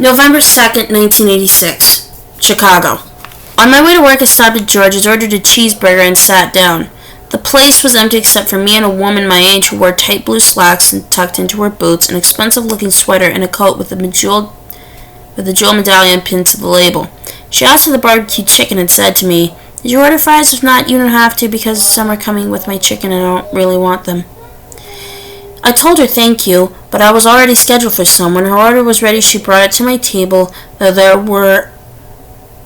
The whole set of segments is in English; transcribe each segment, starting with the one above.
November 2nd, 1986. Chicago. On my way to work, I stopped at George's, ordered a cheeseburger, and sat down. The place was empty except for me and a woman my age who wore tight blue slacks and tucked into her boots, an expensive-looking sweater, and a coat with a jewel medallion pinned to the label. She asked for the barbecue chicken and said to me, "Did you order fries? If not, you don't have to because some are coming with my chicken and I don't really want them." I told her thank you, but I was already scheduled for some. When her order was ready, she brought it to my table, though there were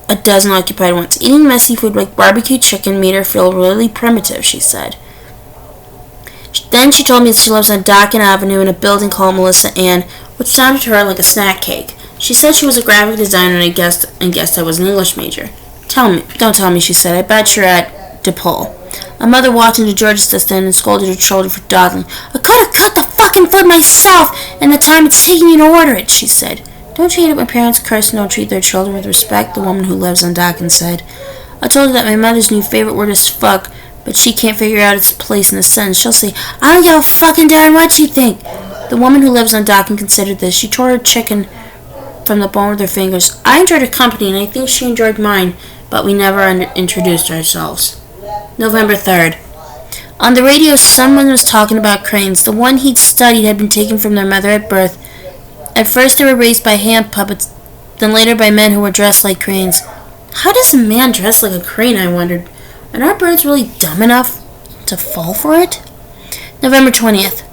a dozen occupied ones. Eating messy food like barbecue chicken made her feel really primitive, she said. Then she told me that she lives on Dockin Avenue in a building called Melissa Ann, which sounded to her like a snack cake. She said she was a graphic designer and guessed I was an English major. Don't tell me, she said. I bet you're at DePaul. My mother walked into George's desk then and scolded her children for dawdling. "I could have cut the fucking food myself in the time it's taking you to order it," she said. "Don't you hate it when parents curse and don't treat their children with respect?" the woman who lives on Dockin said. I told her that my mother's new favorite word is fuck, but she can't figure out its place in the sentence. She'll say, "I don't give a fucking darn what you think." The woman who lives on Dockin considered this. She tore her chicken from the bone with her fingers. I enjoyed her company, and I think she enjoyed mine, but we never introduced ourselves. November 3rd. On the radio, someone was talking about cranes. The one he'd studied had been taken from their mother at birth. At first they were raised by hand puppets, then later by men who were dressed like cranes. How does a man dress like a crane, I wondered. Are our birds really dumb enough to fall for it? November 20th.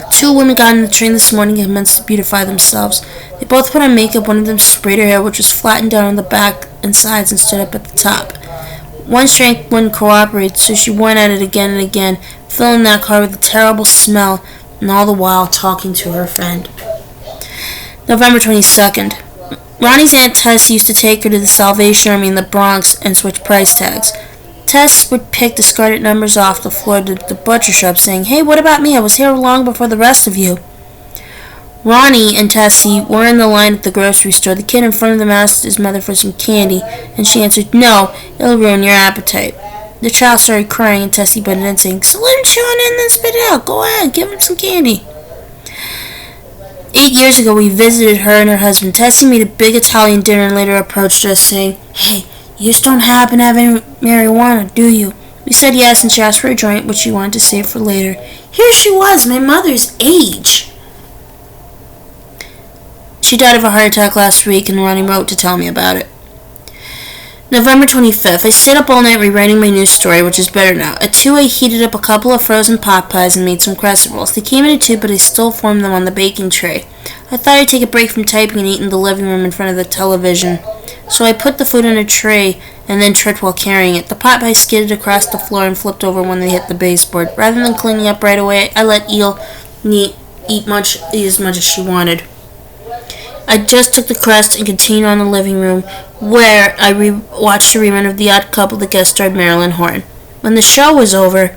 Two women got on the train this morning and commenced to beautify themselves. They both put on makeup. One of them sprayed her hair, which was flattened down on the back and sides and stood up at the top. One strength wouldn't cooperate, so she went at it again and again, filling that car with a terrible smell, and all the while talking to her friend. November 22nd. Ronnie's Aunt Tess used to take her to the Salvation Army in the Bronx and switch price tags. Tess would pick discarded numbers off the floor to the butcher shop, saying, "Hey, what about me? I was here long before the rest of you." Ronnie and Tessie were in the line at the grocery store. The kid in front of them asked his mother for some candy, and she answered, "No, it'll ruin your appetite." The child started crying, and Tessie butted in, saying, "So let him chew on it and then spit it out. Go ahead, give him some candy." 8 years ago, we visited her and her husband. Tessie made a big Italian dinner and later approached us, saying, "Hey, you just don't happen to have any marijuana, do you?" We said yes, and she asked for a joint, which she wanted to save for later. Here she was, my mother's age. She died of a heart attack last week, and Ronnie wrote to tell me about it. November 25th. I stayed up all night rewriting my news story, which is better now. At 2, I heated up a couple of frozen pot pies and made some crescent rolls. They came in a tube, but I still formed them on the baking tray. I thought I'd take a break from typing and eat in the living room in front of the television. So I put the food in a tray and then tripped while carrying it. The pot pie skidded across the floor and flipped over when they hit the baseboard. Rather than cleaning up right away, I let Eel eat as much as she wanted. I just took the crust and continued on the living room, where I watched a rerun of The Odd Couple that guest starred Marilyn Horne. When the show was over,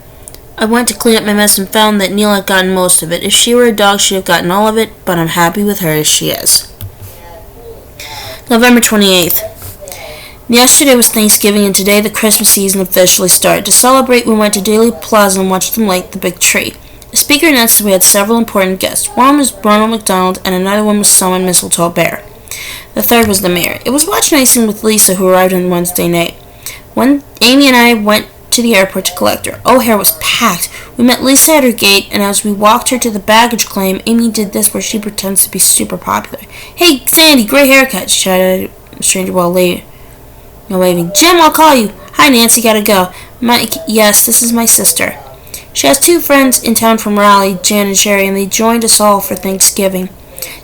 I went to clean up my mess and found that Neil had gotten most of it. If she were a dog, she'd have gotten all of it, but I'm happy with her as she is. November 28th. Yesterday was Thanksgiving, and today the Christmas season officially started. To celebrate, we went to Daily Plaza and watched them light the big tree. The speaker announced that we had several important guests. One was Ronald McDonald, and another one was someone Mistletoe Bear. The third was the mayor. It was watching icing with Lisa, who arrived on Wednesday night. When Amy and I went to the airport to collect her, O'Hare was packed. We met Lisa at her gate, and as we walked her to the baggage claim, Amy did this where she pretends to be super popular. "Hey, Sandy, great haircut," she shouted at a stranger while waving. "Jim, I'll call you." "Hi, Nancy, gotta go." "Mike, yes, this is my sister." She has 2 friends in town from Raleigh, Jan and Sherry, and they joined us all for Thanksgiving.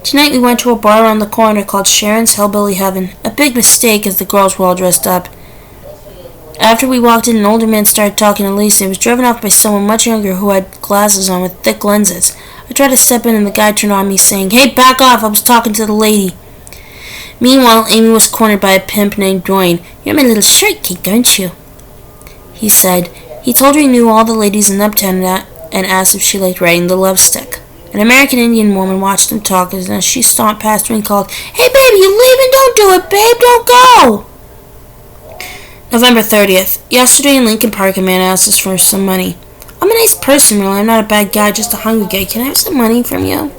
Tonight we went to a bar around the corner called Sharon's Hillbilly Heaven. A big mistake, as the girls were all dressed up. After we walked in, an older man started talking to Lisa. He was driven off by someone much younger who had glasses on with thick lenses. I tried to step in, and the guy turned on me, saying, "Hey, back off, I was talking to the lady." Meanwhile, Amy was cornered by a pimp named Dwayne. "You're my little shirt kid, aren't you?" he said. He told her he knew all the ladies in Uptown and asked if she liked riding the love stick. An American Indian woman watched them talk, and as she stomped past her and called, "Hey, baby, you leaving? Don't do it, babe, don't go!" November 30th. Yesterday in Lincoln Park, a man asked us for some money. "I'm a nice person, really. I'm not a bad guy, just a hungry guy. Can I have some money from you?"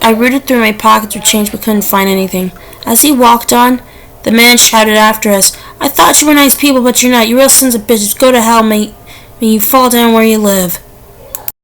I rooted through my pockets for change but couldn't find anything. As he walked on, the man shouted after us, "I thought you were nice people, but you're not. You real sons of bitches. Go to hell, mate. May you fall down where you live."